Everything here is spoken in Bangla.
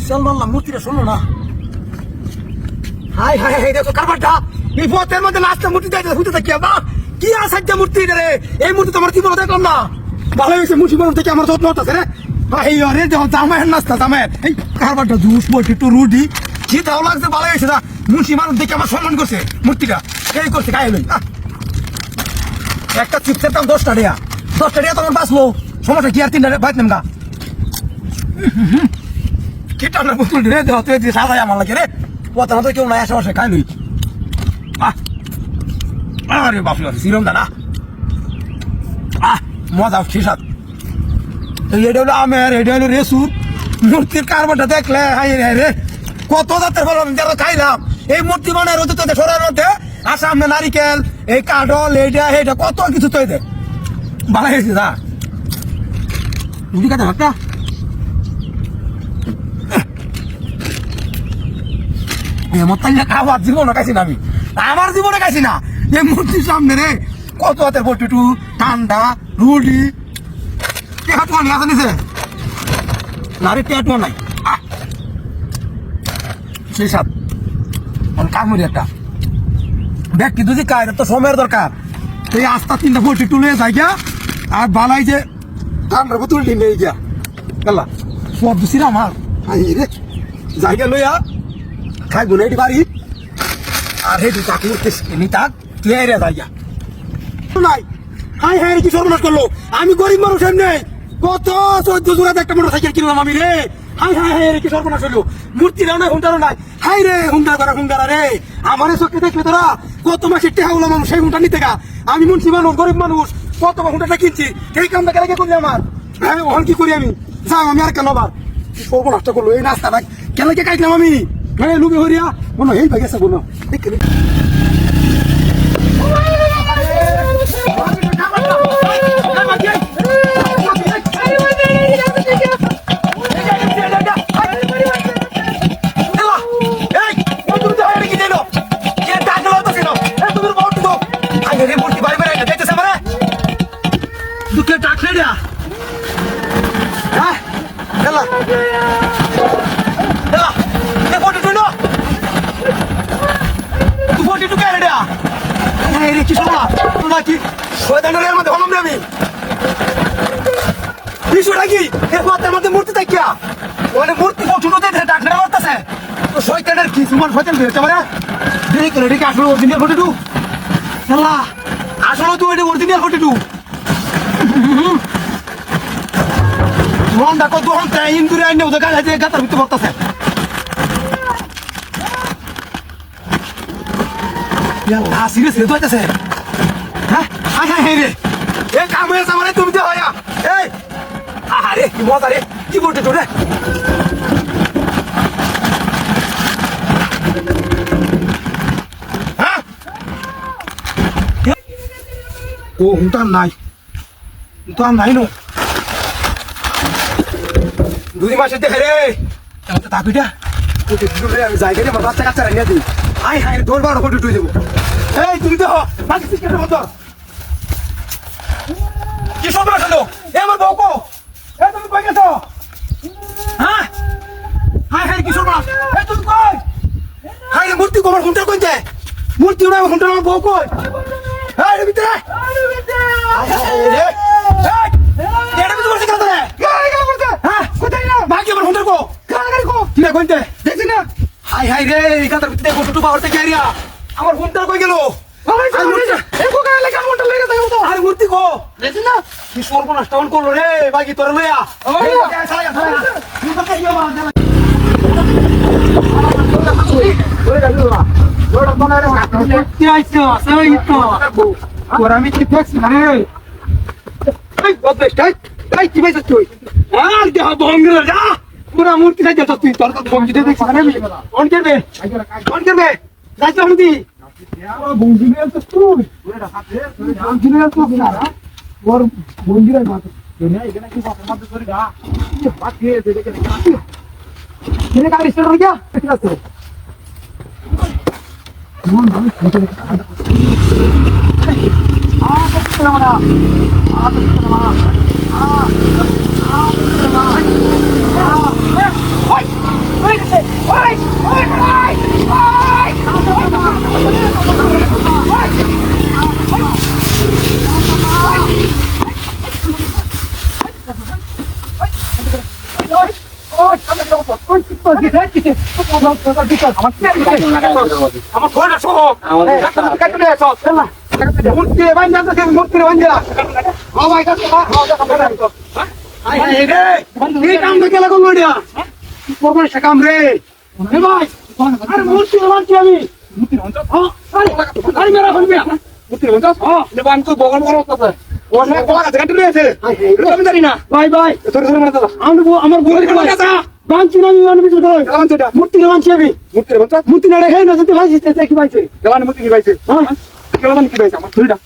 বিশাল মারলাম, মূর্তিটা শোনো না। হাই হাই হাই, দেখো কারবারটা এই পথের মধ্যে লাস্টটা মূর্তি যাইতে হুতে থাকি না। কি আসাধ্য মূর্তি রে, এই মূর্তি তোমার জীবনে দেখলাম না। ভালো হয়েছে মুন্সিপাল থেকে আমার যত্ন হতেছে রে। ভাই রে যখন জামাইয়ের নাস্তা জামাইয়ের এই কারবারটা জুস বইটি একটু রুটি সেটাও লাগছে, ভালো হয়েছে না। মুন্সি মানুষ দেখে আমার সম্মান করছে, মূর্তিটা এই করছে গায়ে লই। একটা চিপসের দাম 10 টাকা, 10 টাকা তোমার বাঁচলো, সমস্যা কি আর 3 টাকা বাইত নেমগা। কেটা না বুঝল রে, দেহ তুই দিয়ে সাজাই আমার লাগে রে। কথা তো কেউ নাই আশেপাশে, খাই লই। আরে বাপরে সিরম দানা, মজা শেষাত। এটা হলো আমের, এটা হলো রেসুর। মূর্তির কারবারটা দেখলে হাই রে, কত জাতের ভালো যারা খাইলাম। এই মূর্তি বানায় রোদে তোদের সরার মধ্যে সামনে নারিকেল, এই কাঠল, এইটা এইটা কত কিছু তো এদের ভালো হয়েছে। না রুটি কাটা একটা খাবার জীবনে খাইছি না আমি, আমার জীবনে খাইছি না। এই মূর্তির সামনে রে কত হাতের বটু ঠান্ডা রুটি টেহাটুয়া নিয়ে আসা নিছে নারী টেহাটুয়া নাই সেই সাত কামড়ি একটা ব্যক্তি যদি খায় তো সময়ের দরকার। এই আস্তা 3টা বটি টুলে যাই গিয়া আর বালাই যে ঠান্ডার বোতল নিয়ে গিয়া গেলা সব দিছি আমার রে জায়গা লইয়া খাইব না এটি বাড়ি। আর হেঁটু চাকরি নি তাক তুই রে জায়গা নাই। হাই হাই কি সর্বনাশ করলো, আমি গরিব মানুষ নেই, কত 14 জোড়া একটা মোটর সাইকেল কিনলাম আমি রে। হাই হাই হাই রে কি সর্বনাশ হইলো, মূর্তিরাও নাই হুন্ডারও নাই। হাই রে হুন্ডার করা হুন্ডারা রে, আমার চোখে দেখলে তোরা কত মাসের টেহা হলাম মানুষ সেই হুন্ডা নিতে গা। আমি মুন্সি মানুষ গরিব মানুষ, কত হুন্ডাটা কিনছি, এই কামটা কেন করলি আমার। হ্যাঁ ওখান কি করি আমি, যাও আমি আর কেন আবার সর্বনাশটা করলো এই রাস্তাটা কেন কে কাটলাম আমি। হ্যাঁ লুবি হরিয়া মনে এই ভাগেছে বলো মূর্তি দেখিয়া মূর্তি ডাক্তার মারতেছে তো শয়তানের কি সুমান শয়তান বেরোতে পারে দেখে আসলে অরিজিনাল ফটো আসলে তুই এটা অরিজিনাল ফটো দেখো তখন ইন্দুরে আইনে ওদের গাছে গাতার ভিতরে পড়তেছে। সিরিয়াস রে হইতেছে। হ্যাঁ হাই হাই রে এ কাম হয়েছে মানে তুমি যে হয়া এই আরে কি মজা রে, কি বলতে তোরে হ্যাঁ ও হুন্টার নাই তো নাই নো 2 মাসের দেখে রে তাপিটা আমি জায়গা দিয়ে বাচ্চা কাচ্চা রাখিয়া দিই। হাই হাই তোর বড় ফটো টুই দেবো। এই তুমি দেখো বাকি সিস্টেমের মতো কি সব রাখলো এ আমার বউ কো এ তুমি কই গেছো। হ্যাঁ হাই হাই কি সব এ তুমি কই হাই মূর্তি কো আমার হুন্টার কইতে মূর্তি না হুন্টার আমার বউ কই হাই রে ভিতরে রে এটা ভিতরে বসে কেন রে গাড়ি কেন করতে হ্যাঁ কোথায় না বাকি আমার হুন্টার কো গাড়ি কো কি না কইতে দেখছ না। হাই হাই রে এই কাটার ভিতরে ফটো পাওয়ার থেকে এরিয়া আমার হুন্টার কই গেল। মূর্তি কো দেখি না কি সর্বনাশ টাউন করলো রে বাকি তোর লইয়া আমি কি দেখছি না রে কি পাইছ তুই আর দেহ ভঙ্গির যা পুরা মূর্তি সাইজ তুই তোর ভঙ্গি দেখছি না অন করবে যাইছ আমি বঙ্গিনের তো তুই বঙ্গিনের তো না ওর বঙ্গিনের মাথা এখানে কি কথা মাথা ধরে গা বাকি দেখে কিনে গাড়ি স্টার্ট হয়ে গিয়া ঠিক আছে মন আমি খেতে আমার ঘোড়া সহ মূর্তি বান যাচ্ছে মূর্তির বান যা ভাই কাছে এই কাম তো কেলা করলো এটা করবো সে কাম রে ভাই আরে মূর্তি বানছি আমি আরে মেরা হল মিয়া মূর্তি বানছ হ্যাঁ দেবান তো বগল বগল করতে ওনে কোলা জায়গা তুলে আছে আমি জানি না ভাই ভাই তোর ধরে মারা দাদা আমার বগল কথা বানছি না আমি আমি তো ধরে বানছি এটা মূর্তি বানছি আমি মূর্তি বানছ মূর্তি না রেখে না যদি ভাই সিস্টেম কি পাইছে দেবান মূর্তি কি পাইছে হ্যাঁ কেমন কি পাইছে আমার ধরে দাও